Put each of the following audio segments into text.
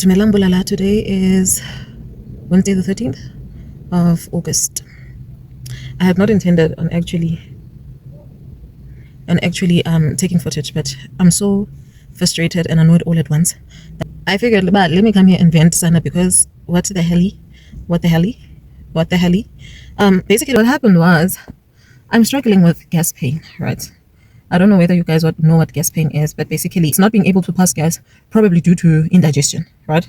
Dumelang bolala. Today is Wednesday the 13th of August. I have not intended on actually taking footage, but I'm so frustrated and annoyed all at once. I figured, but let me come here and vent sana, because what the hell? Basically what happened was I'm struggling with gas pain, right? I don't know whether you guys know what gas pain is, but basically it's not being able to pass gas, probably due to indigestion, right?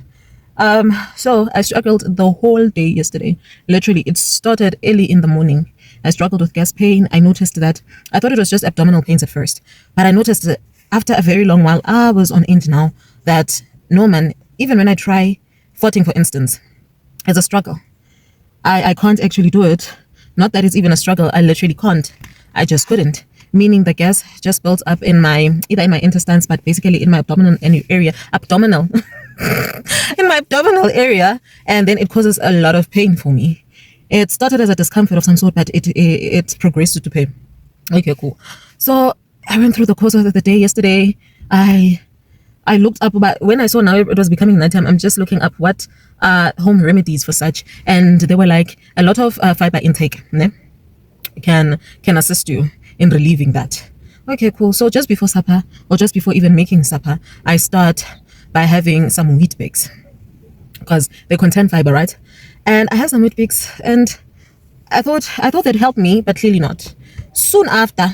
So I struggled the whole day yesterday. Literally, it started early in the morning. I struggled with gas pain. I noticed that I thought it was just abdominal pains at first, but I noticed that after a very long while, I was on end now that no man, even when I try farting, for instance, it's a struggle. I can't actually do it. Not that it's even a struggle. I literally can't. I just couldn't. Meaning the gas just built up in either in my intestines, but basically in my abdominal area, in my abdominal area, and then it causes a lot of pain for me. It started as a discomfort of some sort, but it progressed to pain. Okay, cool. So I went through the course of the day yesterday. I looked up, but when I saw now it was becoming nighttime, I'm just looking up what home remedies for such, and they were like a lot of fiber intake can assist you in relieving that. Okay, cool. So just before supper, or just before even making supper, I start by having some wheat bix, because they contain fiber, right? And I have some wheat bix, and I thought they'd help me, but clearly not. Soon after,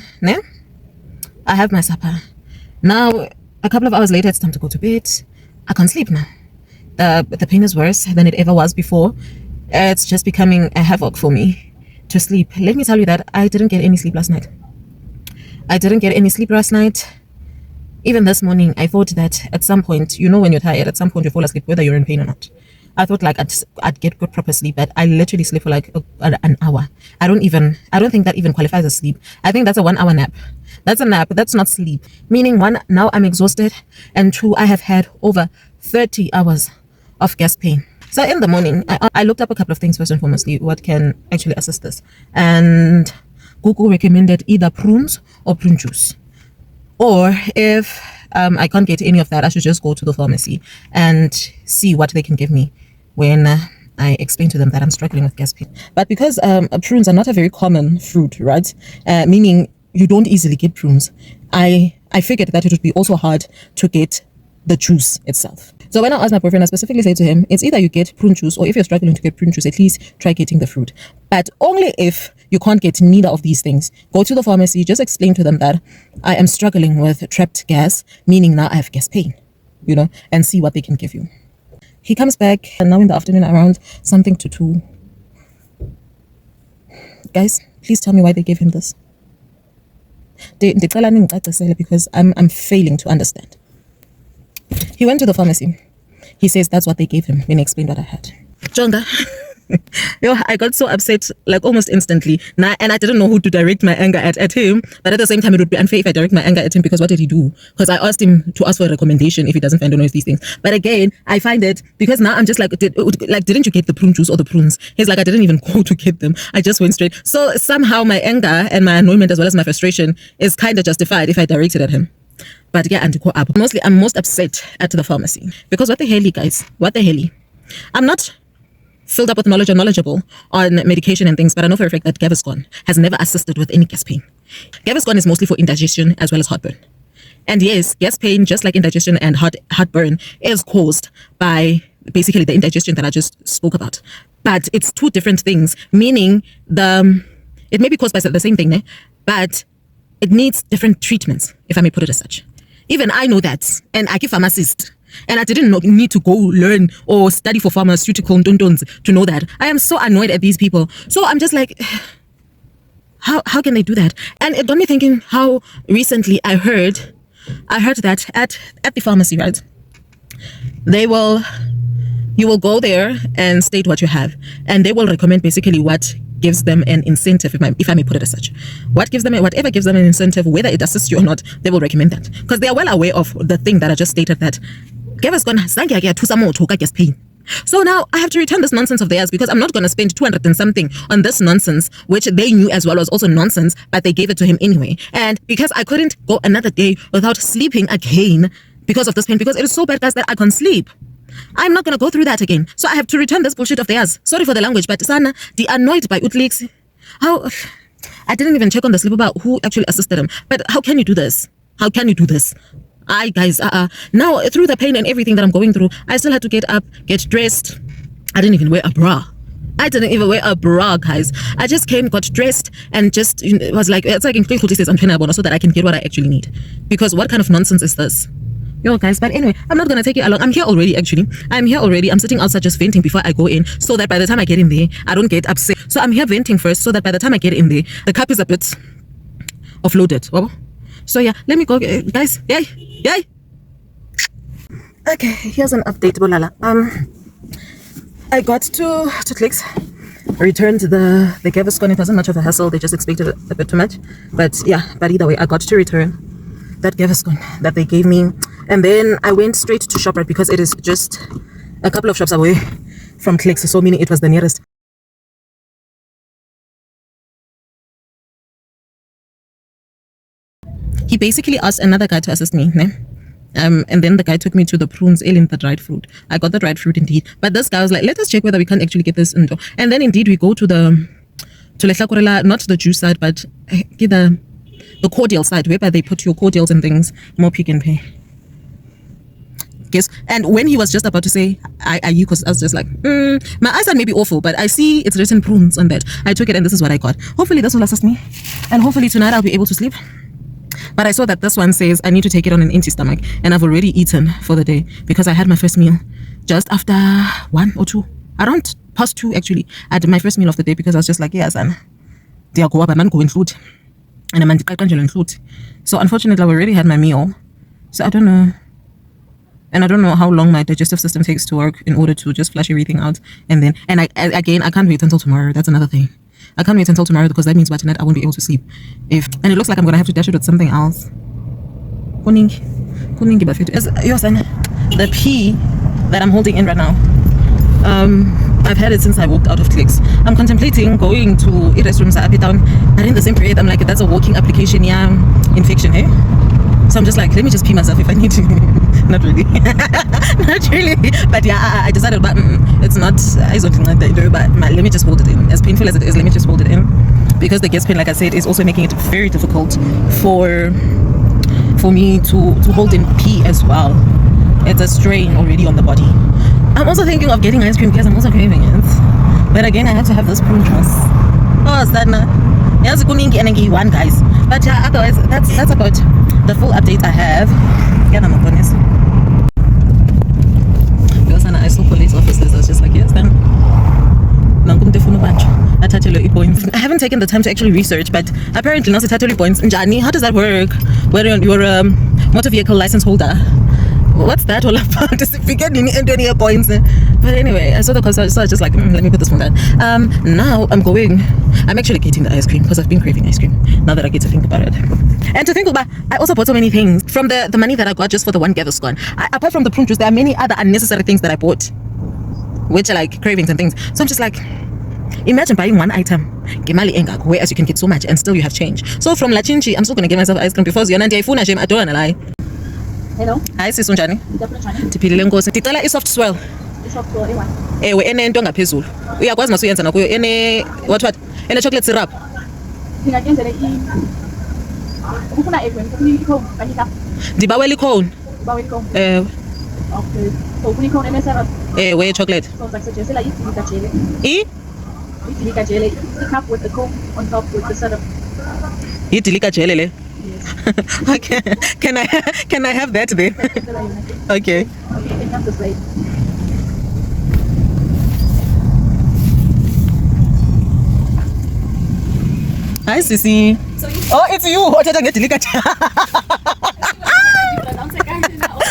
I have my supper. Now, a couple of hours later, it's time to go to bed. I can't sleep now. The pain is worse than it ever was before. It's just becoming a havoc for me to sleep. Let me tell you that I didn't get any sleep last night. Even this morning, I thought that at some point, when you're tired, at some point you fall asleep, whether you're in pain or not. I thought like I'd get good proper sleep, but I literally sleep for like an hour. I don't think that even qualifies as sleep. I think that's a 1 hour nap. That's a nap. That's not sleep. Meaning, one, now I'm exhausted, and two, I have had over 30 hours of gas pain. So in the morning, I looked up a couple of things first and foremostly, what can actually assist this. And Google recommended either prunes or prune juice. Or if I can't get any of that, I should just go to the pharmacy and see what they can give me when I explain to them that I'm struggling with gas pain. But because prunes are not a very common fruit, right? Meaning you don't easily get prunes. I figured that it would be also hard to get the juice itself. So when I asked my boyfriend, I specifically said to him, it's either you get prune juice, or if you're struggling to get prune juice, at least try getting the fruit. But only if you can't get neither of these things. Go to the pharmacy, just explain to them that I am struggling with trapped gas, meaning now I have gas pain, and see what they can give you. He comes back, and now in the afternoon around something to 2. Guys, please tell me why they gave him this. Because I'm failing to understand. He went to the pharmacy. He says that's what they gave him when he explained what I had. Jonga. I got so upset like almost instantly. And I didn't know who to direct my anger at him. But at the same time, it would be unfair if I direct my anger at him, because what did he do? Because I asked him to ask for a recommendation if he doesn't find any of these things. But again, I find it, because now I'm just like, didn't you get the prune juice or the prunes? He's like, I didn't even go to get them. I just went straight. So somehow my anger and my annoyment as well as my frustration is kind of justified if I direct it at him. But yeah, and to go up. Mostly, I'm most upset at the pharmacy. Because what the hell, guys? What the hell? I'm not filled up with knowledge and knowledgeable on medication and things, but I know for a fact that Gaviscon has never assisted with any gas pain. Gaviscon is mostly for indigestion as well as heartburn. And yes, gas pain, just like indigestion and heartburn, is caused by basically the indigestion that I just spoke about. But it's two different things, meaning it may be caused by the same thing, but it needs different treatments, if I may put it as such. Even I know that, and I give pharmacist, and I didn't need to go learn or study for pharmaceutical to know that. I am so annoyed at these people. So I'm just like, how can they do that? And it got me thinking how recently I heard that at the pharmacy, right? You will go there and state what you have, and they will recommend basically what gives them an incentive, if I may put it as such. Whatever gives them an incentive, whether it assists you or not, they will recommend that. Because they are well aware of the thing that I just stated, that gas pain. So now I have to return this nonsense of theirs, because I'm not going to spend 200 and something on this nonsense, which they knew as well was also nonsense, but they gave it to him anyway. And because I couldn't go another day without sleeping again because of this pain, because it is so bad, guys, that I can't sleep. I'm not going to go through that again. So I have to return this bullshit of theirs. Sorry for the language, but sana, the annoyed by utleaks. How... I didn't even check on the slip about who actually assisted him. But how can you do this? How can you do this? Guys, now through the pain and everything that I'm going through, I still had to get up, get dressed. I didn't even wear a bra. Guys. I just came, got dressed, and just it was like, it's like in so that I can get what I actually need. Because what kind of nonsense is this? Yo, guys, but anyway, I'm not gonna take you along. I'm here already, actually. I'm here already. I'm sitting outside just venting before I go in, so that by the time I get in there, I don't get upset. So I'm here venting first, so that by the time I get in there, the cup is a bit offloaded. So yeah, let me go, guys. Yay. Okay, here's an update, bolala. I got to clicks, returned the Gaviscon. It wasn't much of a hassle. They just expected a bit too much. But yeah, but either way, I got to return that Gaviscon that they gave me. And then I went straight to ShopRite because it is just a couple of shops away from clicks. So meaning it was the nearest. He basically asked another guy to assist me. And then the guy took me to the prunes, in the dried fruit. I got the dried fruit indeed. But this guy was like, let us check whether we can actually get this indoor. And then indeed we go to the not the juice side, but the cordial side, whereby they put your cordials and things, more Pick n Pay. Yes. And when he was just about to say, are you, because I was just like, my eyesight may be awful, but I see it's written prunes on that. I took it and this is what I got. Hopefully this will assist me. And hopefully tonight I'll be able to sleep. But I saw that this one says I need to take it on an empty stomach, and I've already eaten for the day because I had my first meal just after 1 or 2, around past 2 actually. I had my first meal of the day because I was just like, yeah, son, they are go up, I'm not going food, and I'm food. So unfortunately, I already had my meal, so I don't know. And I don't know how long my digestive system takes to work in order to just flush everything out. And then, I can't wait until tomorrow. That's another thing. I can't wait until tomorrow because that means by tonight I won't be able to sleep. And it looks like I'm going to have to dash it with something else. The pea that I'm holding in right now, I've had it since I walked out of clicks. I'm contemplating going to a restroom down, but in the same period I'm like, that's a walking application, yeah, infection, hey? So I'm just like, let me just pee myself if I need to. Not really. Not really. But yeah, I decided, but it's not, I don't think like that, but let me just hold it in. As painful as it is, let me just hold it in. Because the gas pain, like I said, is also making it very difficult for me to hold in pee as well. It's a strain already on the body. I'm also thinking of getting ice cream because I'm also craving it. But again, I have to have this prune juice. Oh, Sadna. Yes, one, guys. But yeah, otherwise, that's about the full update I have. Yeah, I'm honest. Because I saw police officers, I was just like, yes, then. I haven't taken the time to actually research, but apparently not points. Njani, how does that work? Where you're a motor vehicle license holder. What's that all about? Does it forget any points? But anyway, I saw the concert, so I was just like, let me put this one down. Now I'm actually getting the ice cream because I've been craving ice cream now that I get to think about it. And to think about, I also bought so many things from the money that I got just for the one Gaviscon. Apart from the prune juice, there are many other unnecessary things that I bought, which are like cravings and things. So I'm just like, imagine buying one item, whereas you can get so much and still you have change. So from Lachinchi, I'm still going to get myself ice cream because you're not I don't want to lie. Hello. Hi sis, unjani? Ndiphilile Nkosi. Ndicela i-soft swell. I-soft swell ewa. Ewe enento ngaphezulu. Uyakwazi masuyenza nakuyo what ene chocolate syrup. Ndingakwenzela ukufuna i-cone kanisa. Ndibawela i-cone. Ndibawela i-cone. Okay. So ufuna i-cone ene-syrup. Ewe chocolate. So ndikusuggestela idilika jele. Idilika jele. I-cup with the cone on top with the syrup. Idilika jele le. Okay. Can I have that then? Okay. Okay, and have the plate. Hi Sissy. Oh, it's you.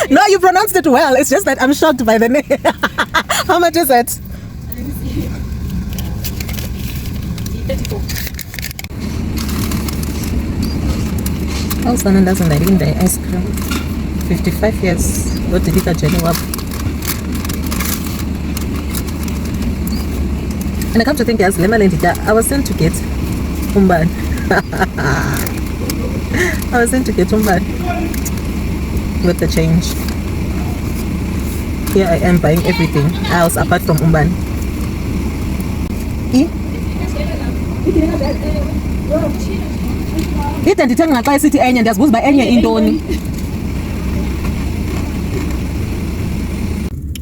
No, you pronounced it well. It's just that I'm shocked by the name. How much is it? 34. Oh, Sana doesn't like the ice cream. 55 years. What did you get, Jenny? And I come to think, yes, I was sent to get Umban. I was sent to get Umban with the change. Here I am buying everything else apart from umban. Ithi ndithenga xa isithi enye ndiyazibuza uba enye intoni.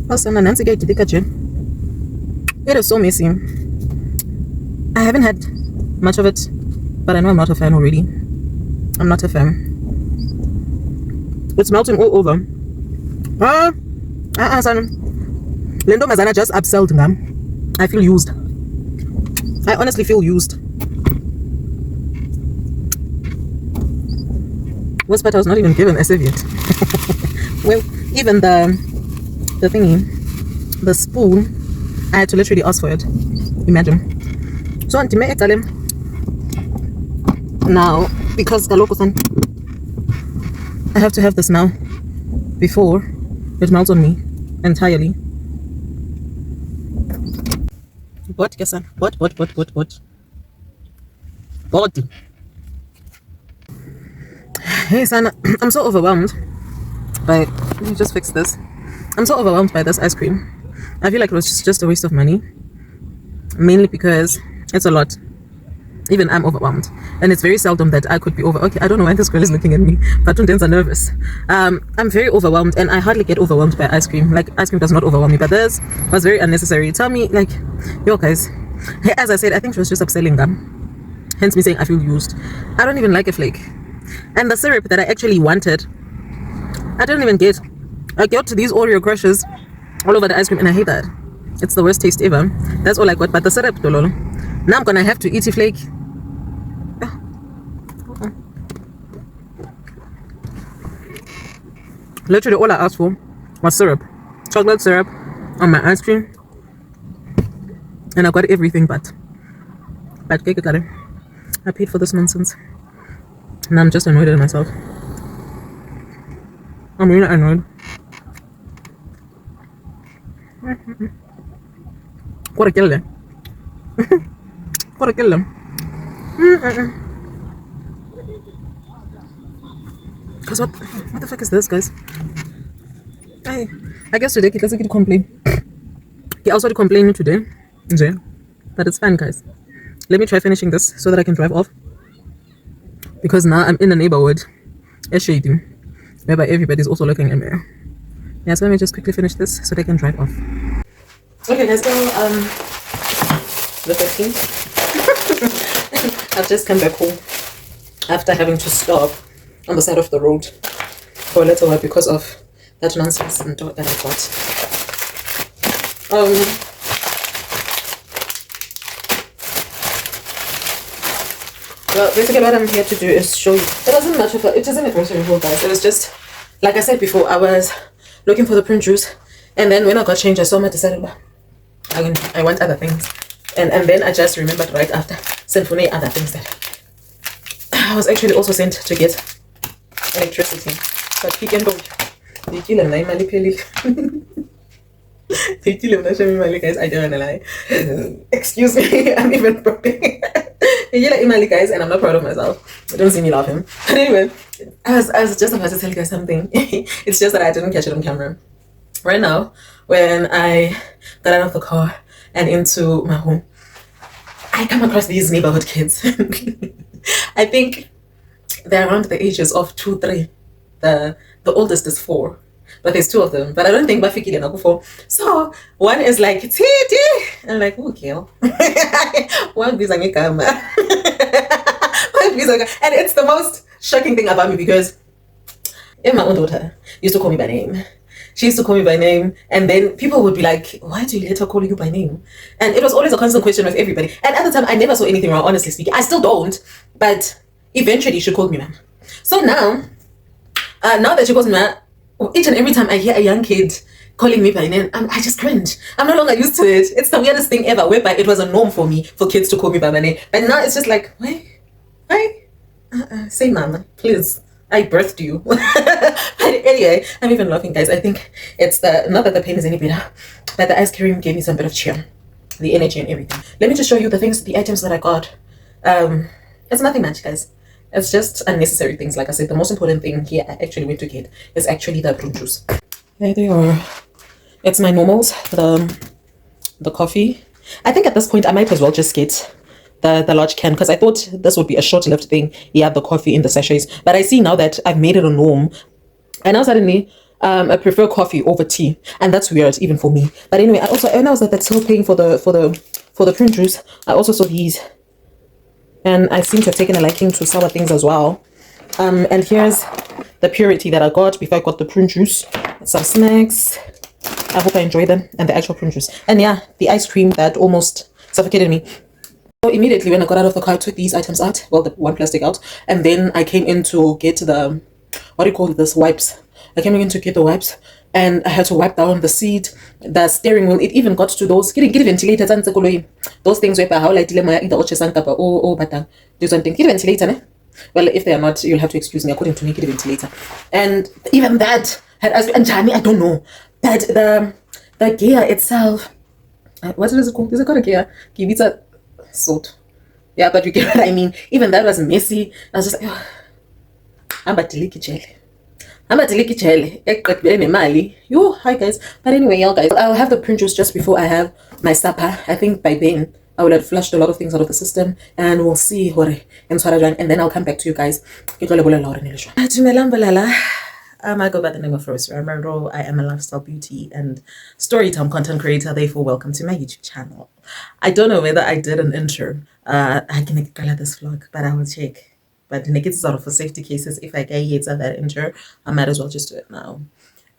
Awesome, nansi ke idilika nje. It is so messy. I haven't had much of it, but I know I'm not a fan already. I'm not a fan. It's melting all over. Son. Le ntombazana just upsold ngam. I feel used. I honestly feel used. Worst part, I was not even given a serviette. Well, even the thingy, the spoon, I had to literally ask for it. Imagine. So now, because I have to have this now before it melts on me entirely. What, Kesan? What? Hey, son, I'm so overwhelmed by. Let me just fix this. I'm so overwhelmed by this ice cream. I feel like it was just a waste of money, mainly because it's a lot. Even I'm overwhelmed, and it's very seldom that I could be over. Okay, I don't know why this girl is looking at me, but Tundens are nervous. I'm very overwhelmed, and I hardly get overwhelmed by ice cream. Like, ice cream does not overwhelm me, but this was very unnecessary. Tell me, like, yo guys, as I said, I think she was just upselling them, hence me saying I feel used. I don't even like a flake, and the syrup that I actually wanted, I didn't even get. I got these Oreo crushes all over the ice cream, and I hate that. It's the worst taste ever. That's all I got, but the syrup, dololo. Now I'm gonna have to eat a flake. Literally all I asked for was syrup, chocolate syrup on my ice cream, and I got everything but cake. I paid for this nonsense, and I'm just annoyed at myself. I'm really annoyed. Gotta kill them. Gotta kill them. Cause what the fuck is this, guys? I guess today Kitla could complain. He also complaining today, but it's fine, guys. Let me try finishing this so that I can drive off. Because now I'm in a neighborhood, a shady, whereby everybody's also looking at me. Yeah, so let me just quickly finish this so they can drive off. Okay, guys, so the 15th. I've just come back home after having to stop on the side of the road for a little while because of that nonsense and that I got. Well, basically what I'm here to do is show you. It isn't a grocery haul, guys. It was just, like I said before, I was looking for the prune juice, and then when I got changed, I saw my decided I want other things, and then I just remembered right after sent for other things that I was actually also sent to get electricity. But he can go. They kill him, guys. I don't wanna lie. Excuse me, I'm even broken. Guys, and I'm not proud of myself. Don't see me laughing. But anyway, I was just about to tell you guys something. It's just that I didn't catch it on camera. Right now, when I got out of the car and into my home, I come across these neighborhood kids. I think they're around the ages of 2, 3. The oldest is 4. But there's 2 of them. But I don't think Bafikile Naku 4. So one is like, Titi! I'm like, oh, girl. One is like, and it's the most shocking thing about me because my own daughter used to call me by name. She used to call me by name, and then people would be like, why do you let her call you by name? And it was always a constant question with everybody. And at the time, I never saw anything wrong, honestly speaking. I still don't, but eventually she called me ma'am. So now that she calls me ma'am, each and every time I hear a young kid calling me by name, I just cringe. I'm no longer used to it. It's the weirdest thing ever, whereby it was a norm for me for kids to call me by my name. But now it's just like, why? Say mama, please. I birthed you. But anyway, I'm even laughing, guys. I think it's not that the pain is any better, but the ice cream gave me some bit of cheer, the energy and everything. Let me just show you the items that I got. It's nothing much, guys. It's just unnecessary things. Like I said, the most important thing here I actually went to get is actually the prune juice. There they are. It's my normals, the coffee. I think at this point I might as well just get the large can because I thought this would be a short-lived thing. Yeah, the coffee in the sachets. But I see now that I've made it a norm. And now suddenly I prefer coffee over tea. And that's weird even for me. But anyway, I also when I was at that till paying for the prune juice, I also saw these. And I seem to have taken a liking to sour things as well. And here's the purity that I got before I got the prune juice. Some snacks. I hope I enjoy them. And the actual prune juice. And yeah, the ice cream that almost suffocated me. So immediately when I got out of the car, I took these items out. Well, the one plastic out. And then I came in to get the, what do you call this, wipes. I came in to get the wipes. And I had to wipe down the seat, the steering wheel. It even got to those ventilators. Those things where how like batang. There's one thing. Ventilator, ne? Well, if they are not, you'll have to excuse me. According to me, get a ventilator. And even that had and Johnny, I don't know. But the gear itself, what is it called? Is it called a gear? Give it a sort. Yeah, but you get what I mean. Even that was messy. I was just like, oh, I'm a delicate jelly. I'm a delicate jelly. Yo, hi guys. But anyway, y'all guys, I'll have the prune juice just before I have my supper. I think by then I will have flushed a lot of things out of the system, and we'll see what and then I'll come back to you guys. Dumelang, bolala. I go by the name of Rose Ramaro. I am a lifestyle beauty and storytime content creator. Therefore, welcome to my YouTube channel. I don't know whether I did an intro. I can color this vlog, but I will check. But it's sort of for safety cases. If I get that intro, I might as well just do it now.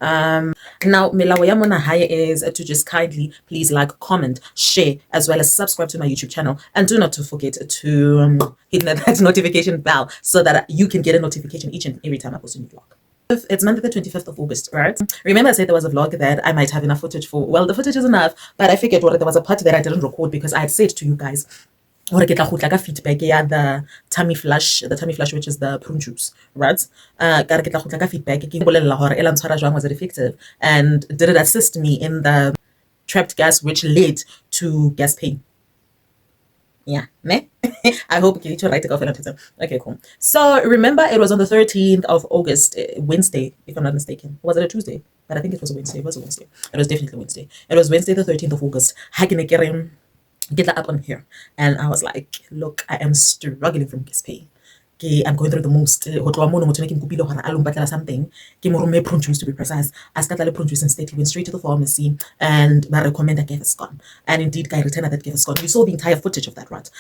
Now milawo ya mona higher is to just kindly please like, comment, share, as well as subscribe to my YouTube channel, and do not to forget to hit that notification bell so that you can get a notification each and every time I post a new vlog. It's Monday the 25th of August, right? Remember I said there was a vlog that I might have enough footage for. Well, the footage is enough, but I figured there was a part that I didn't record because I had said to you guys feedback, yeah, the tummy flush, which is the prune juice, right? Feedback, was it effective, and did it assist me in the trapped gas, which led to gas pain? Yeah, ne? I hope you to write it off. Okay, cool. So remember, it was on the 13th of August, Wednesday, if I'm not mistaken. Was it a Tuesday? But I think it was a Wednesday. It was a Wednesday. It was definitely Wednesday. It was Wednesday, the 13th of August. Get that up on here, and I was like, look, I am struggling from gas pain. I'm going through the most something. Prune juice to be precise. I started prune juice instead. He went straight to the pharmacy and I recommend a Gaviscon. And indeed, guy returned that Gaviscon. You saw the entire footage of that, right?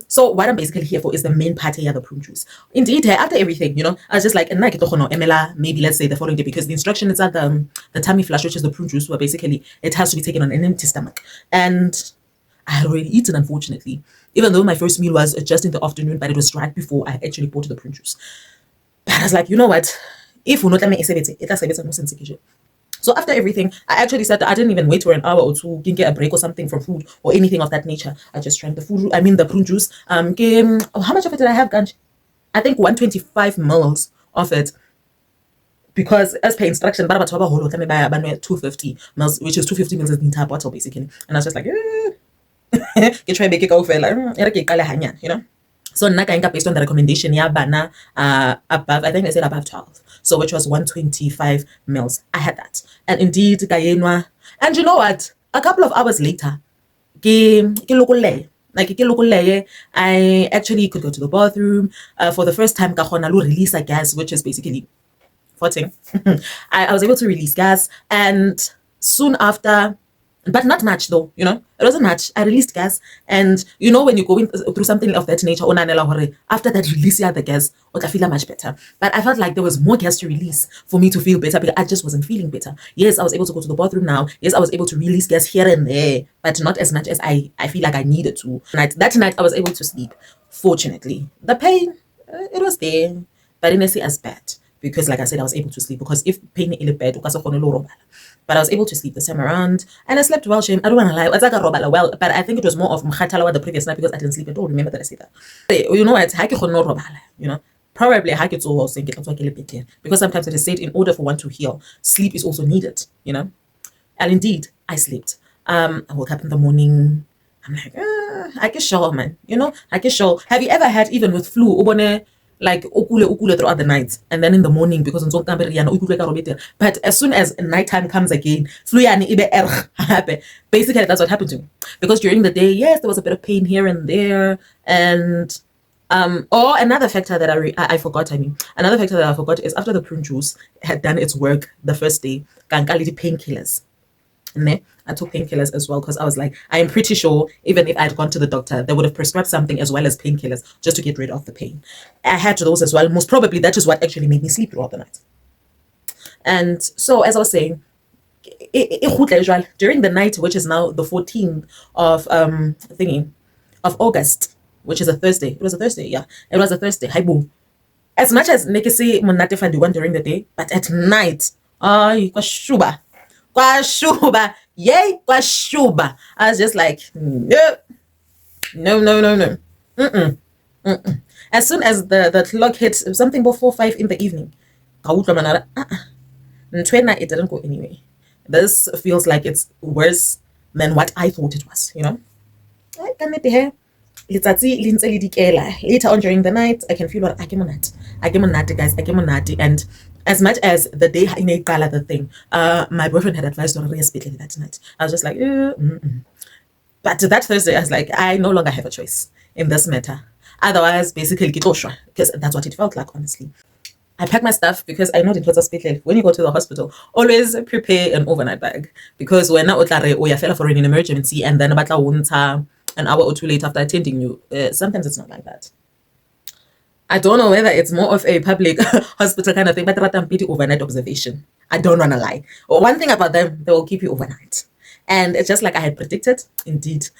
So what I'm basically here for is the main part here, the prune juice. Indeed, after everything, I was just like, maybe let's say the following day, because the instruction is that the tummy flush, which is the prune juice, where basically it has to be taken on an empty stomach. And I had already eaten, unfortunately, even though my first meal was just in the afternoon, but it was right before I actually bought the prune juice. But I was like, you know what? If we not let me it. So after everything, I actually said that I didn't even wait for an hour or two, get a break or something from food or anything of that nature. I just drank the prune juice. How much of it did I have, Ganj? I think 125 mils of it. Because as per instruction, 250 mils, which is 250 mils is the entire bottle basically. And I was just like, you try make it go for so based on the recommendation, above, I think I said above 12, so which was 125 mils. I had that, and indeed and you know what, a couple of hours later, I actually could go to the bathroom for the first time. Release a gas, which is basically farting. I was able to release gas, and soon after, but not much though, it wasn't much. I released gas, and when you're going through something of that nature, after that release the gas, I feel much better. But I felt like there was more gas to release for me to feel better, because I just wasn't feeling better. Yes, I was able to go to the bathroom now. Yes, I was able to release gas here and there, but not as much as I feel like I needed to. That night I was able to sleep. Fortunately, the pain, it was there, but it didn't see as bad. Because like I said, I was able to sleep, because if pain in the bed, but I was able to sleep this time around, and I slept well, shame. I don't want to lie, it's like a robala well, but I think it was more of mkhatalawa the previous night, because I didn't sleep at all. Remember that I said that. Probably because sometimes it is said in order for one to heal, sleep is also needed, and indeed I slept. I woke up in the morning. I'm like, I get sure, man. I get sure. Have you ever had, even with flu, like ukule throughout the night, and then in the morning because on but as soon as nighttime comes again, basically that's what happened to me. Because during the day, yes, there was a bit of pain here and there, and or another factor that I forgot. I mean, another factor that I forgot is after the prune juice had done its work the first day, painkillers. I took painkillers as well because I was like, I am pretty sure even if I had gone to the doctor, they would have prescribed something as well as painkillers just to get rid of the pain. I had those as well. Most probably that is what actually made me sleep throughout the night. And so, as I was saying, during the night, which is now the 14th of August, which is a Thursday. It was a Thursday, yeah. It was a Thursday. Hi boo. As much as Nekesi Monate Fandiwan during the day, but at night, Kwashuba. Kwashuba. Yay, Kwashuba. I was just like, no. No. As soon as the clock hit something before 5 in the evening, it didn't go anyway. This feels like it's worse than what I thought it was, you know? Later on during the night, I can feel what I came on guys, and as much as the day in the thing, my boyfriend had advised on that night. I was just like, but that Thursday, I was like, I no longer have a choice in this matter. Otherwise, basically, because that's what it felt like, honestly. I pack my stuff because I know the hospital. When you go to the hospital, always prepare an overnight bag because when you fell for an emergency and then an hour or two later after attending you, sometimes it's not like that. I don't know whether it's more of a public hospital kind of thing, but overnight observation. I don't want to lie. One thing about them, they will keep you overnight. And it's just like I had predicted, indeed.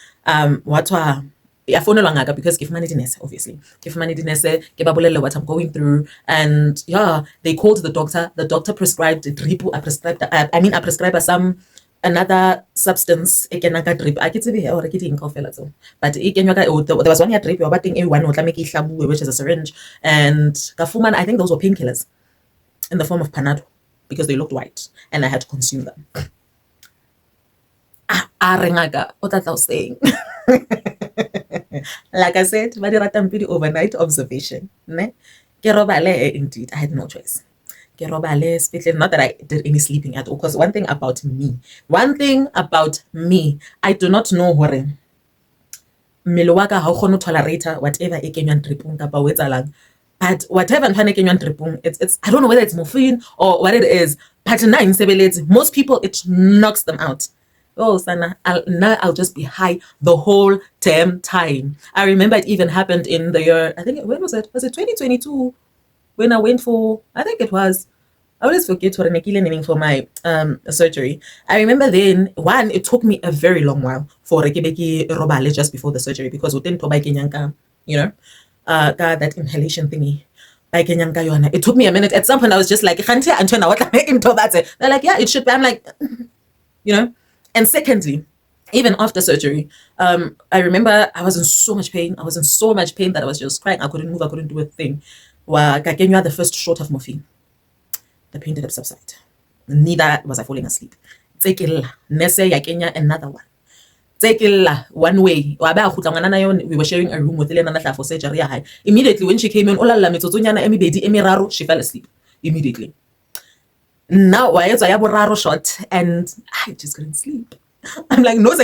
Because give money dinesse, obviously. Give money dinesse, what I'm going through. And yeah, they called the doctor. The doctor prescribed drip. I prescribed some another substance. I drip. I get or I get in coffee. But there was one year drip, which is a syringe. And I think those were painkillers in the form of Panado because they looked white and I had to consume them. What I was saying. Like I said, overnight observation. Indeed, I had no choice. Not that I did any sleeping at all. Because one thing about me, I do not know what how tolerate whatever but whatever it's I don't know whether it's morphine or what it is. But most people it knocks them out. Oh, Sana, I'll just be high the whole damn time. I remember it even happened in the year, I think, when was it? Was it 2022? When I went for, I think it was, I always forget what I'm for my surgery. I remember then, one, it took me a very long while for Rekebeki Robale just before the surgery because we didn't you know, that inhalation thingy. It took me a minute. At some point, I was just like, they're like, yeah, it should be. I'm like, you know. And secondly, even after surgery, I remember I was in so much pain. That I was just crying. I couldn't move. I couldn't do a thing. The first shot of morphine. The pain did subside. Neither was I falling asleep. Another one. One way. We were sharing a room with Elena for surgery. Immediately when she came in, she fell asleep. Immediately. Now I shot and I just couldn't sleep. I'm like, no,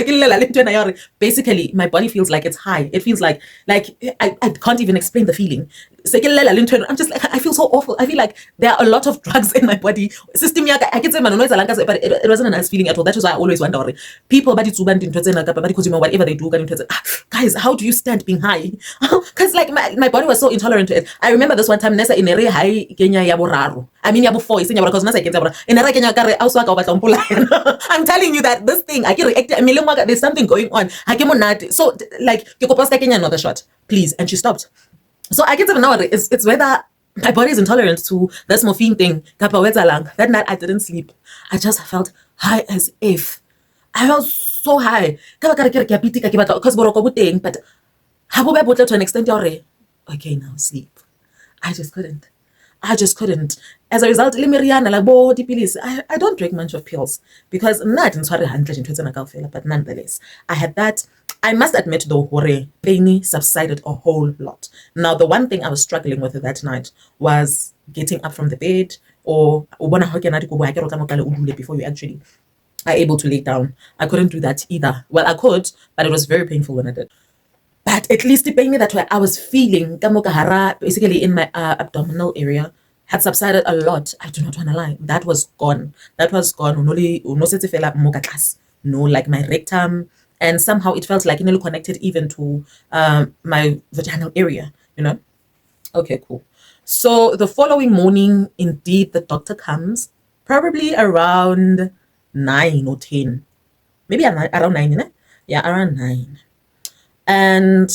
basically my body feels like it's high. It feels like I can't even explain the feeling. I'm just like, I feel so awful. I feel like there are a lot of drugs in my body. System I can say but it wasn't a nice feeling at all. That is why I always wonder people because whatever they do, guys, how do you stand being high? Because like my body was so intolerant to it. I remember this one time Nessa in area high Kenya yaboraro. I mean yabo 4 because Nessa in area Kenya I'm telling you that this thing I can react. There's something going on. So like you could take another shot, please. And she stopped. So I get to know it's whether my body is intolerant to this morphine thing. That night I didn't sleep. I just felt high as if. I felt so high. But to an extent, okay, now sleep. I just couldn't. As a result, I don't drink much of pills because but nonetheless, I had that I must admit though, hore, pain subsided a whole lot. Now, the one thing I was struggling with that night was getting up from the bed, or before you actually are able to lay down. I couldn't do that either. Well, I could, but it was very painful when I did. But at least the pain that I was feeling, basically in my abdominal area, had subsided a lot. I do not want to lie. That was gone. That was gone. No, like my rectum, and somehow it felt like it connected even to my vaginal area, you know? Okay, cool. So the following morning, indeed, the doctor comes, probably around 9 or 10. Maybe around 9, né? Yeah, around 9. And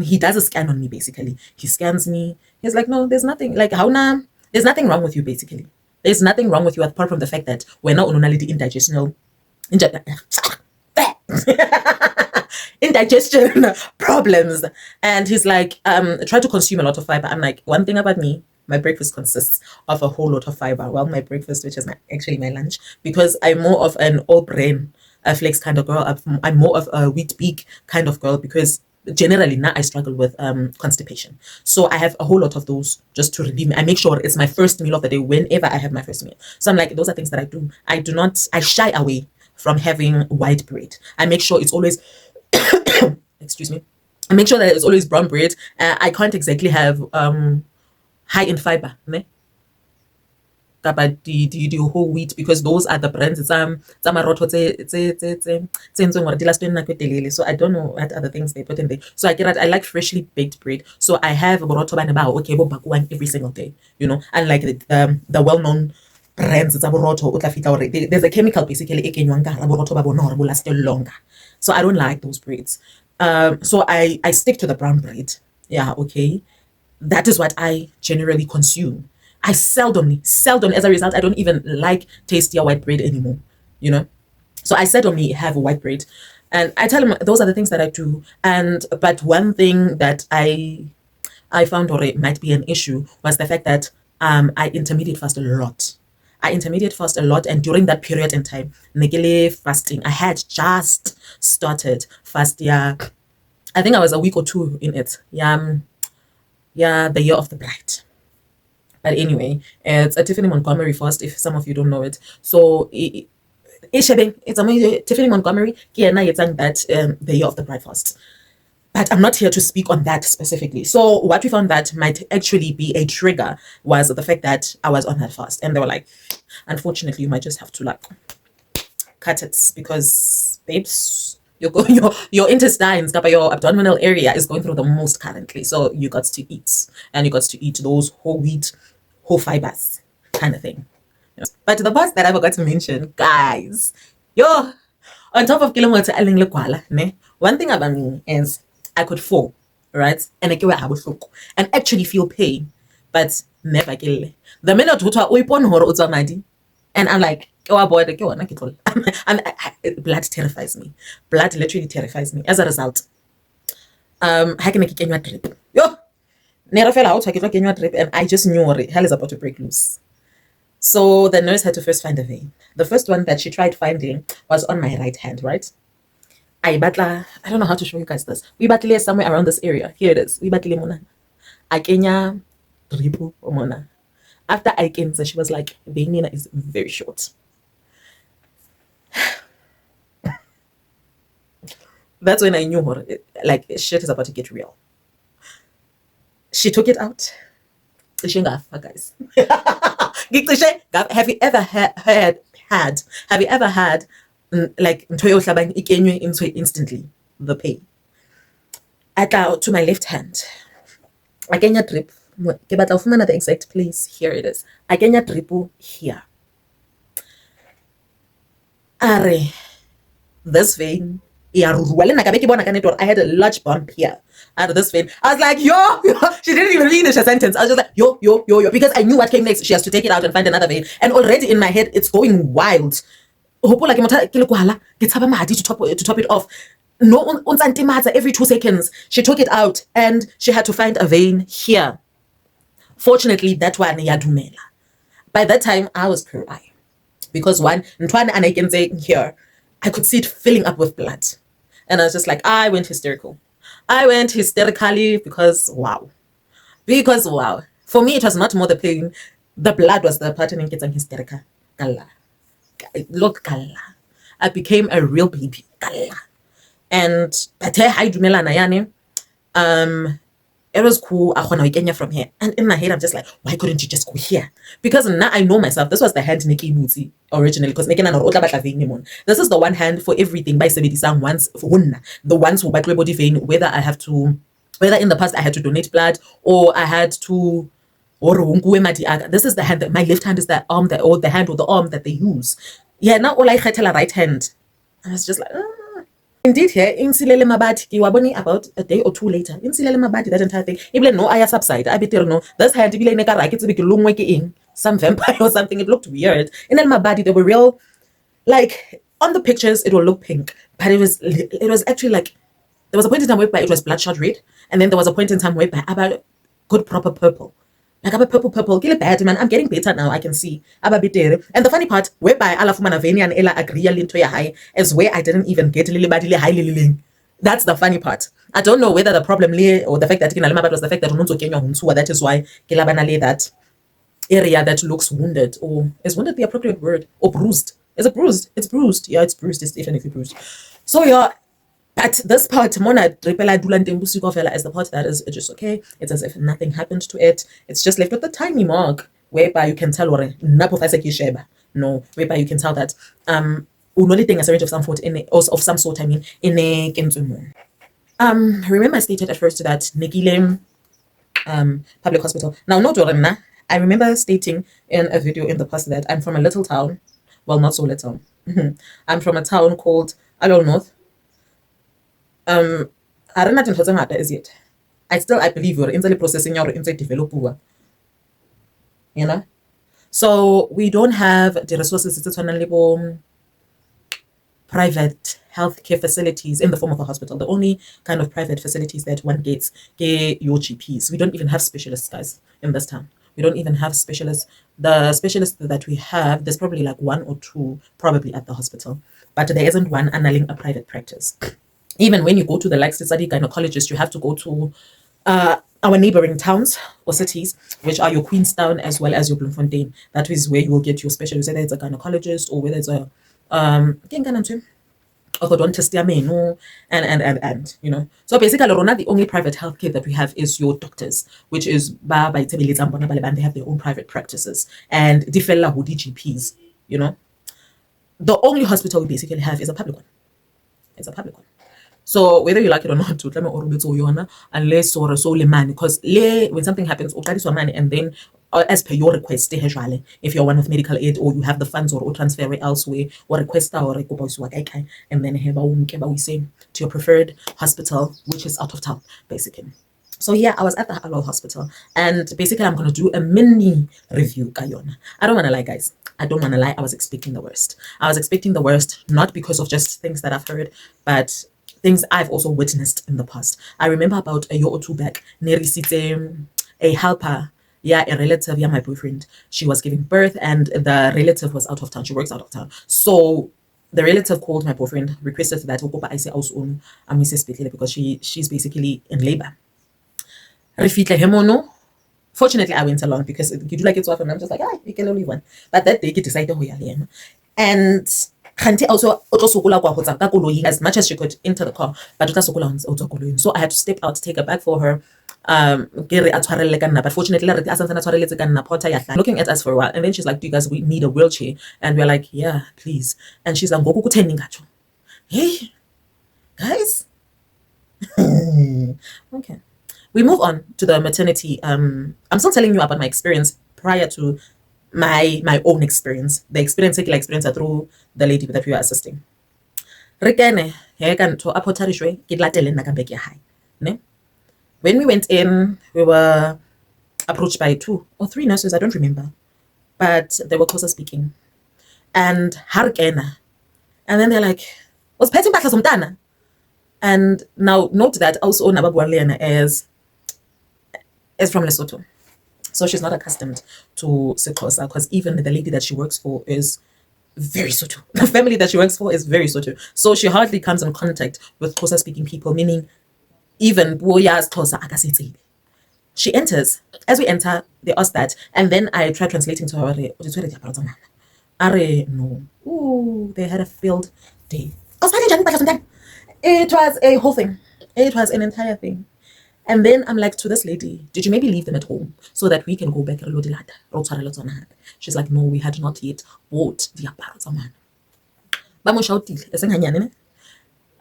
he does a scan on me, basically. He scans me. He's like, no, there's nothing. Like, how na? There's nothing wrong with you, basically. There's nothing wrong with you apart from the fact that we're not only indigestional. Indigestion problems. And he's like, try to consume a lot of fiber. I'm like, one thing about me, my breakfast consists of a whole lot of fiber. Well, my breakfast, which is actually my lunch, because I'm more of an all brain flakes kind of girl. I'm more of a wheat big kind of girl, because generally now I struggle with constipation. So I have a whole lot of those just to relieve me. I make sure it's my first meal of the day whenever I have my first meal. So I'm like, those are things that I do. I shy away from having white bread. I make sure it's always, excuse me, I make sure that it's always brown bread. I can't exactly have high in fiber, ne? The whole wheat, because those are the brands. It's so I don't know what other things they put in there. So I like freshly baked bread. So I have borotho banebao, okay, bakuan every single day, you know, unlike the well-known brands. It's borotho. There's a chemical basically borotho last longer. So I don't like those breads. So I stick to the brown bread. Yeah, okay. That is what I generally consume. I seldom, as a result, I don't even like tastier white bread anymore, you know? So I seldomly have white bread, and I tell him those are the things that I do. But one thing that I found or it might be an issue was the fact that I intermediate fast a lot. And during that period in time, negele fasting, I had just started fast. Yeah, I think I was a week or two in it. Yeah, the year of the bride. But anyway, it's a Tiffany Montgomery fast, if some of you don't know it. So it's a Tiffany Montgomery, that the year of the bride fast. But I'm not here to speak on that specifically. So what we found that might actually be a trigger was the fact that I was on that fast. And they were like, unfortunately, you might just have to like cut it, because babes, your intestines, your abdominal area is going through the most currently. So you got to eat, and you got to eat those whole wheat, whole fibers kind of thing. But the part that I forgot to mention, guys, on top of kilometer ne, one thing about me is I could fall, right? And I get and actually feel pain, but never kill. The minute and I'm like, oh boy, blood terrifies me. Blood literally terrifies me. As a result, how can I get a drip? Never fell out, I get a drip, and I just knew hell is about to break loose. So the nurse had to first find a vein. The first one that she tried finding was on my right hand, right? I don't know how to show you guys this. We battle somewhere around this area. Here it is. We battle mona. I Kenya drip mona. After I came, so she was like, Benina is very short. That's when I knew her, like, shit is about to get real. She took it out. Guys. Have you ever had like instantly the pain? To my left hand. I get a drip. But the exact place. Here it is. I get a drip here. Are this vein. I had a large bump here out of this vein. I was like, yo, she didn't even finish a sentence. I was just like, yo, because I knew what came next. She has to take it out and find another vein. And already in my head, it's going wild. To top it off. No, every 2 seconds. She took it out and she had to find a vein here. Fortunately, that one, Dumela. By that time, I was crying. Because one, and I can say here, I could see it filling up with blood. And I was just like, I went hysterical. I went hysterically because wow. Because wow. For me, it was not more the pain. The blood was the part in getting hysterical. Kala. Look, kala. I became a real baby. Kala. And it was cool. I want to Kenya from here. And in my head, I'm just like, why couldn't you just go here? Because now I know myself. This was the hand Nikki Muti originally. Because this is the one hand for everything by Sebedisang once for the ones who battle body vein, whether I have to, whether in the past I had to donate blood or I had to, this is the hand that my left hand is the arm that, or the hand or the arm that they use. Yeah, now all I had a right hand. I was just like, Indeed, here in Silele Mabati, Kiwaboni about a day or two later. In Silele Mabati, that entire thing. Even no I subside. I bet no. That's had to be like a it's a big long way in some vampire or something. It looked weird. In Mabati, they were real, like on the pictures, it will look pink, but it was actually like there was a point in time whereby it was bloodshot red, and then there was a point in time whereby about good proper purple. Like I'm a purple, kill it bad, man. I'm getting better now. I can see. And the funny part, whereby Alafumana Veni and Ella agree into your high, is where I didn't even get Lily Badily high Lily. That's the funny part. I don't know whether the problem lay or the fact that Kinalama was the fact that Ununzo Kenya Hunsua, that is why Kilabana lay that area that looks wounded, or is wounded the appropriate word, or bruised. Is it bruised? It's bruised. Yeah, it's bruised. It's definitely bruised. So yeah. But this part, Mona Dripela Dulantembusikofela is the part that is just okay. It's as if nothing happened to it. It's just left with the tiny mark whereby you can tell no, whereby you can tell that only thing a syringe of some sort in of some sort, I mean, in a Kentumo. Remember I stated at first that Negile public hospital. Now not Orena. I remember stating in a video in the past that I'm from a little town. Well, not so little. I'm from a town called Alol North. I don't know what is yet. I believe you're in the processing or in the developing. You know? So we don't have the resources to private healthcare facilities in the form of a hospital. The only kind of private facilities that one gets your GPs. We don't even have specialists, guys, in this town. We don't even have specialists. The specialists that we have, there's probably like one or two probably at the hospital, but there isn't one annulling a private practice. Even when you go to the likes to study gynecologist, you have to go to our neighboring towns or cities, which are your Queenstown as well as your Bloemfontein. That is where you will get your specialist, whether it's a gynecologist or whether it's a orthodontist, and you know. So basically, the only private healthcare that we have is your doctors, which is they have their own private practices and different GPs. You know, the only hospital we basically have is a public one. It's a public one. So whether you like it or not, unless or so money, because when something happens, money, and then as per your request, if you're one with medical aid or you have the funds or transfer it elsewhere, or request or and then we say to your preferred hospital, which is out of town, basically. So yeah, I was at the Halal hospital, and basically I'm gonna do a mini review, Kayona. I don't wanna lie, guys. I don't wanna lie, I was expecting the worst. I was expecting the worst, not because of just things that I've heard, but things I've also witnessed in the past. I remember about a year or two back, a helper, a relative, my boyfriend, she was giving birth and the relative was out of town. She works out of town. So the relative called my boyfriend, requested that I say because she's basically in labor. Fortunately, I went along because you do like it so often. I'm just like, you can only one. But that day, he decided and Khanti also as much as she could into the car, but so I had to step out to take a bag for her. But fortunately, looking at us for a while, and then she's like, do you guys we need a wheelchair? And we're like, yeah, please. And she's like, hey guys. Okay, we move on to the maternity. I'm still telling you about my experience prior to my own experience, the experience through the lady that we were assisting. When we went in, we were approached by 2 or 3 nurses, I don't remember, but they were closer speaking. And harkena. And then they're like, was petting back some dana. And now note that also Nababualiana is from Lesotho. So she's not accustomed to Sikosa, because even the lady that she works for is very Sotho. The family that she works for is very Sotho. So she hardly comes in contact with Xhosa speaking people, meaning even Boya's Xhosa akasitsebe. She enters. As we enter, they ask that, and then I try translating to her. Are no. Ooh, they had a field day. It was a whole thing. It was an entire thing. And then I'm like to this lady, did you maybe leave them at home so that we can go back? She's like, no, we had not yet bought the apartment.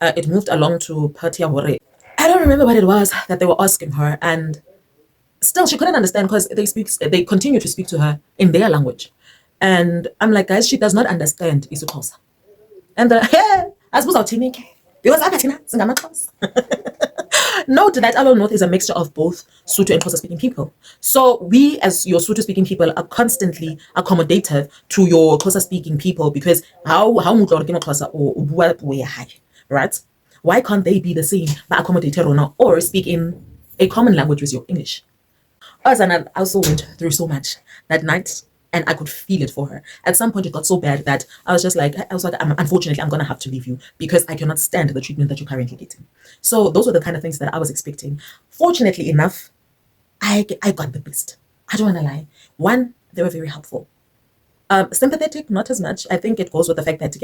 It moved along to Patia Hore. I don't remember what it was that they were asking her, and still she couldn't understand because they continue to speak to her in their language. And I'm like, guys, she does not understand isiXhosa. And I suppose I'll because note that our North is a mixture of both Sotho and Xhosa speaking people. So we, as your Sotho speaking people, are constantly accommodative to your Xhosa speaking people because how Xhosa or right? Why can't they be the same but accommodated or speak in a common language with your English? Us and I also went through so much that night, and I could feel it for her. At some point, it got so bad that I was like, unfortunately, I'm gonna have to leave you because I cannot stand the treatment that you're currently getting. So those were the kind of things that I was expecting. Fortunately enough, I got the best. I don't wanna lie. One, they were very helpful. Sympathetic, not as much. I think it goes with the fact that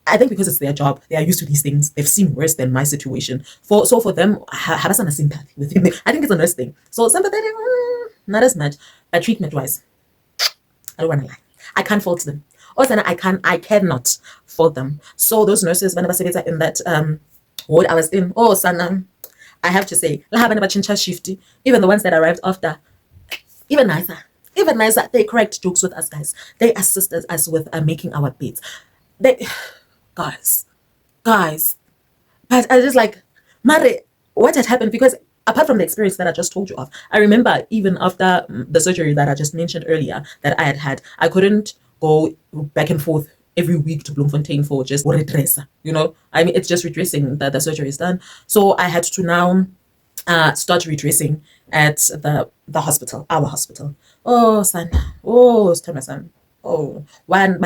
I think because it's their job, they are used to these things. They've seen worse than my situation. For them, have some sympathy with me. I think it's a nurse thing. So sympathetic, not as much. But treatment wise, I don't want to lie. I can't fault them. Also, I cannot fault them. So those nurses, whenever they in that ward I was in, oh sana, I have to say, shifty. Even the ones that arrived after, even nicer. Even nicer. They cracked jokes with us guys. They assisted us with making our beds. They guys. But I just like, Mare, what had happened? Because apart from the experience that I just told you of, I remember even after the surgery that I just mentioned earlier that I had, I couldn't go back and forth every week to Bloemfontein for just redress. I mean, it's just redressing that the surgery is done. So I had to now start redressing at the hospital, our hospital. Oh, son. Oh, son. Oh, one,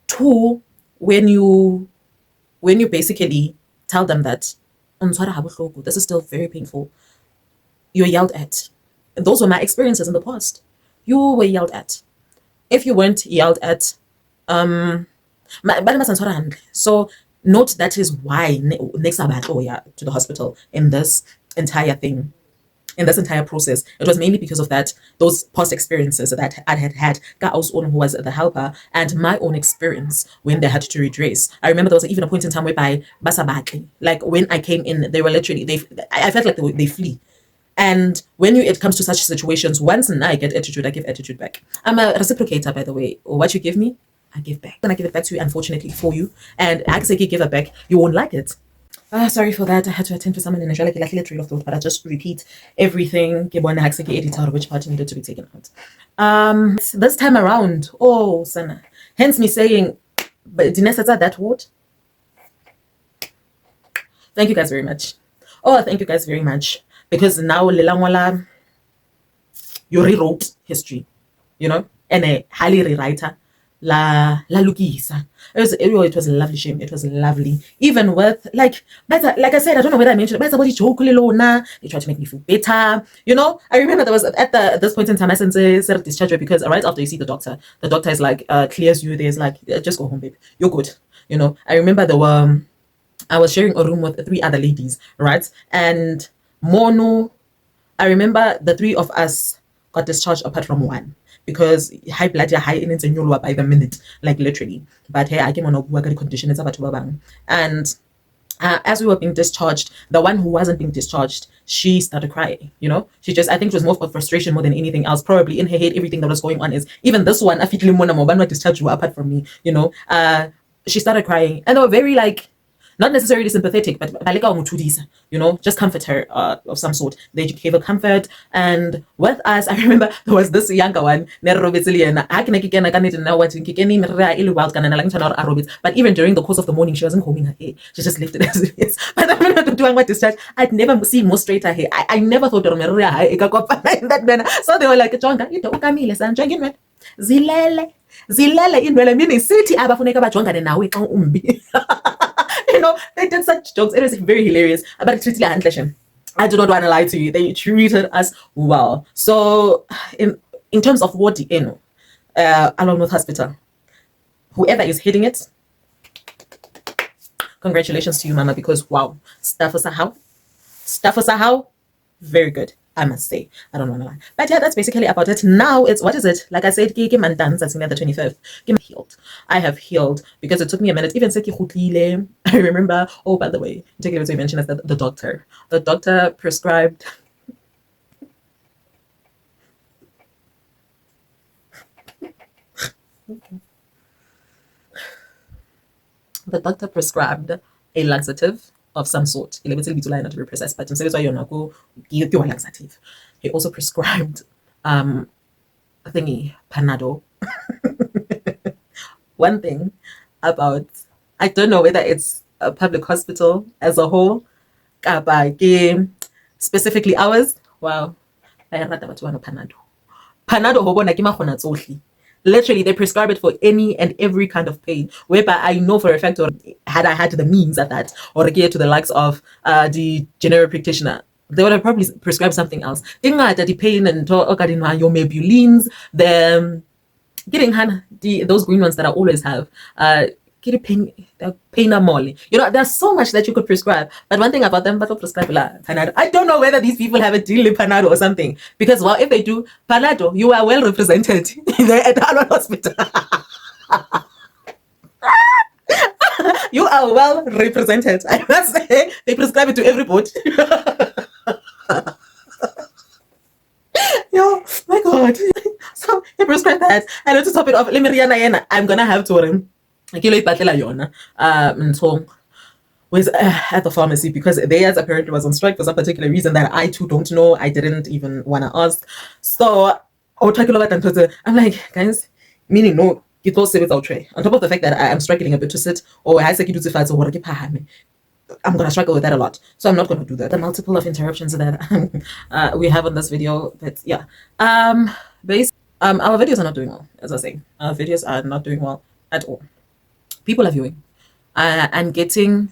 two, when you basically tell them that this is still very painful, you're yelled at. And those were my experiences in the past. You were yelled at. If you weren't yelled at, so note that is why next to the hospital in this entire thing. In this entire process, it was mainly because of those past experiences that I had Gao's own, who was the helper, and my own experience when they had to redress. I remember there was even a point in time whereby Basabaki, like when I came in, they were literally, I felt like they flee. And when it comes to such situations, once I get attitude, I give attitude back. I'm a reciprocator, by the way. What you give me, I give back. When I give it back to you, unfortunately for you, and I say give it back, you won't like it. Sorry for that. I had to attend to someone in a trail of thought, but I just repeat everything. Which part needed to be taken out. This time around, oh sana. Hence me saying, but that word. Thank you guys very much. Oh, thank you guys very much. Because now Lelangwala, you rewrote history, and a highly rewriter. La Lukisa. It was a lovely shame. It was lovely. Even with like I said, I don't know whether I mentioned it, but they tried to make me feel better. I remember there was at this point in time I said discharge because right after you see the doctor is like clears you, there's like just go home, babe. You're good. I remember there were I was sharing a room with 3 other ladies, right? And Mono, I remember the 3 of us got discharged apart from one. Because high blood high in by the minute, like literally. But hey, I came on a condition. It's about and as we were being discharged, the one who wasn't being discharged, she started crying. She just, I think it was more of frustration more than anything else. Probably in her head, everything that was going on is even this one. I feel more discharged you apart from me. She started crying, and they were very like. Not necessarily sympathetic, but just comfort her of some sort. They gave her comfort. And with us, I remember there was this younger one, but even during the course of the morning, she wasn't combing her hair. She just left it as it is. But I'm not doing my discharge. I'd never seen more straighter hair. I never thought that in that manner. So they were like, Jonga, zilele indwele, meaning sithi abafuneka bajongane nawe xa umbi. You know, they did such jokes. It was very hilarious. But I do not want to lie to you. They treated us well. So in terms of what along with hospital, whoever is hitting it, congratulations to you, Mama, because wow, stuff was how very good, I must say. I don't want to lie. But yeah, that's basically about it. Now it's, what is it? Like I said, the 25th. I have healed because it took me a minute. Even I remember, oh, by the way, take it to mention is that the doctor prescribed the doctor prescribed a laxative of some sort. Not to be precise, but laxative. He also prescribed Panado. One thing about, I don't know whether it's a public hospital as a whole, specifically ours. Wow, I rata batho ba no Panado. Panado ho bona ke makgona tsohle. Literally, they prescribe it for any and every kind of pain. Whereby I know for a fact, or had I had the means at that, or get to the likes of the generic practitioner, they would have probably prescribed something else. The pain and your mebulines, the getting those green ones that I always have. Get pain molly. You know, there's so much that you could prescribe. But one thing about them, but prescribe Panado. I don't know whether these people have a deal with Panado or something. Because well, if they do, Panado, you are well represented at Harvard Hospital. You are well represented. I must say, they prescribe it to everybody. Yo, my God. So they prescribe that. And to top it off, I'm gonna have to was at the pharmacy because theirs apparently was on strike for some particular reason that I too don't know. I didn't even want to ask. So I'm like, guys, meaning no, get those savings out tray. On top of the fact that I'm struggling a bit to sit, or I say I'm gonna struggle with that a lot, so I'm not gonna do that. The multiple of interruptions that we have on this video, but yeah, our videos are not doing well. As I say, our videos are not doing well at all. People are viewing and getting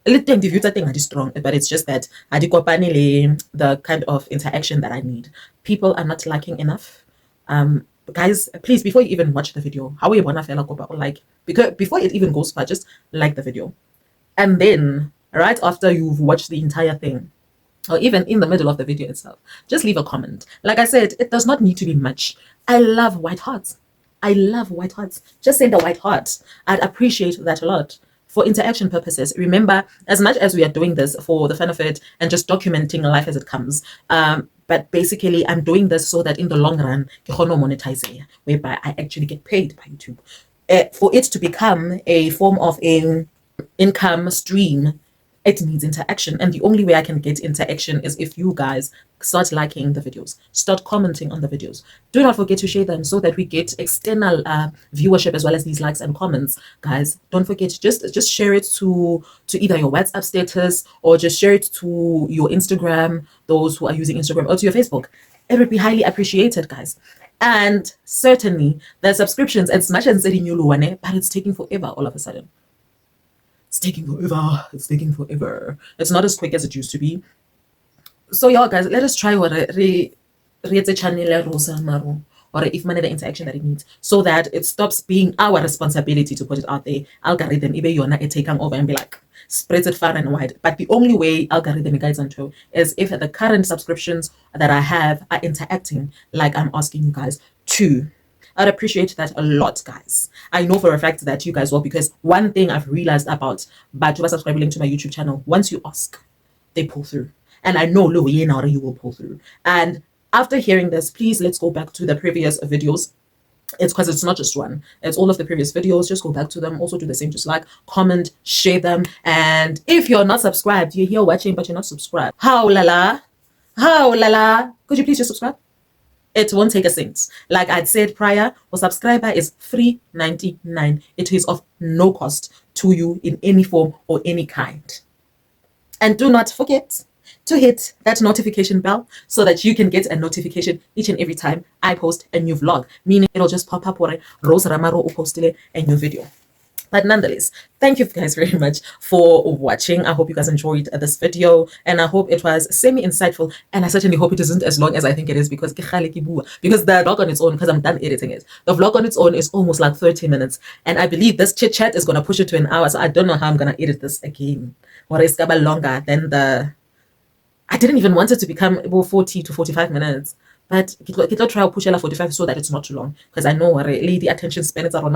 a little views. I think are strong, but it's just that the kind of interaction that I need. People are not liking enough. Guys, please, before you even watch the video, how you wanna feel like, because before it even goes far, just like the video. And then right after you've watched the entire thing, or even in the middle of the video itself, just leave a comment. Like I said, it does not need to be much. I love white hearts. I love white hearts. Just send a white heart. I'd appreciate that a lot. For interaction purposes, remember, as much as we are doing this for the fun of it and just documenting life as it comes, but basically I'm doing this so that in the long run, monetize, whereby I actually get paid by YouTube. For it to become a form of an income stream, it needs interaction, and the only way I can get interaction is if you guys start liking the videos, start commenting on the videos. Do not forget to share them so that we get external viewership as well as these likes and comments. Guys, don't forget, just share it to either your WhatsApp status or just share it to your Instagram, those who are using Instagram, or to your Facebook. It would be highly appreciated, guys. And certainly the subscriptions, as much as it's but it's taking forever all of a sudden. It's taking forever. It's taking forever. It's not as quick as it used to be. So y'all guys, let us try what channel or if money the interaction that it needs, so that it stops being our responsibility to put it out there. Algorithm ibe yona it taking over and be like spreads it far and wide. But the only way algorithm guides onto is if the current subscriptions that I have are interacting like I'm asking you guys to. I'd appreciate that a lot, guys. I know for a fact that you guys will, because one thing I've realized about Batuba subscribing to my YouTube channel, once you ask, they pull through. And I know you will pull through. And after hearing this, please let's go back to the previous videos. It's because it's not just one, it's all of the previous videos. Just go back to them. Also do the same, just like, comment, share them. And if you're not subscribed, you're here watching but you're not subscribed, how lala, could you please just subscribe? It won't take a cent. Like I'd said prior, for subscriber is $3.99. It is of no cost to you in any form or any kind. And do not forget, to hit that notification bell so that you can get a notification each and every time I post a new vlog, meaning it'll just pop up or Rose Ramaro postile a new video. But nonetheless, thank you guys very much for watching. I hope you guys enjoyed this video, and I hope it was semi-insightful, and I certainly hope it isn't as long as I think it is, because the vlog on its own, because I'm done editing it, the vlog on its own is almost like 30 minutes, and I believe this chit chat is going to push it to an hour, so I don't know how I'm going to edit this again, or it's going to be longer than I didn't even want it to become 40 to 45 minutes. But kita try to push 45 so that it's not too long, because I know the attention span is around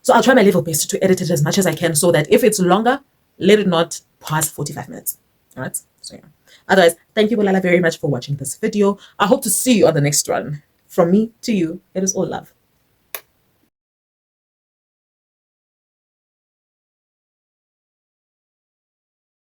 so I'll try my level best to edit it as much as I can, so that if it's longer, let it not pass 45 minutes. All right. So yeah. Otherwise, thank you, bolala, very much for watching this video. I hope to see you on the next one. From me to you, it is all love.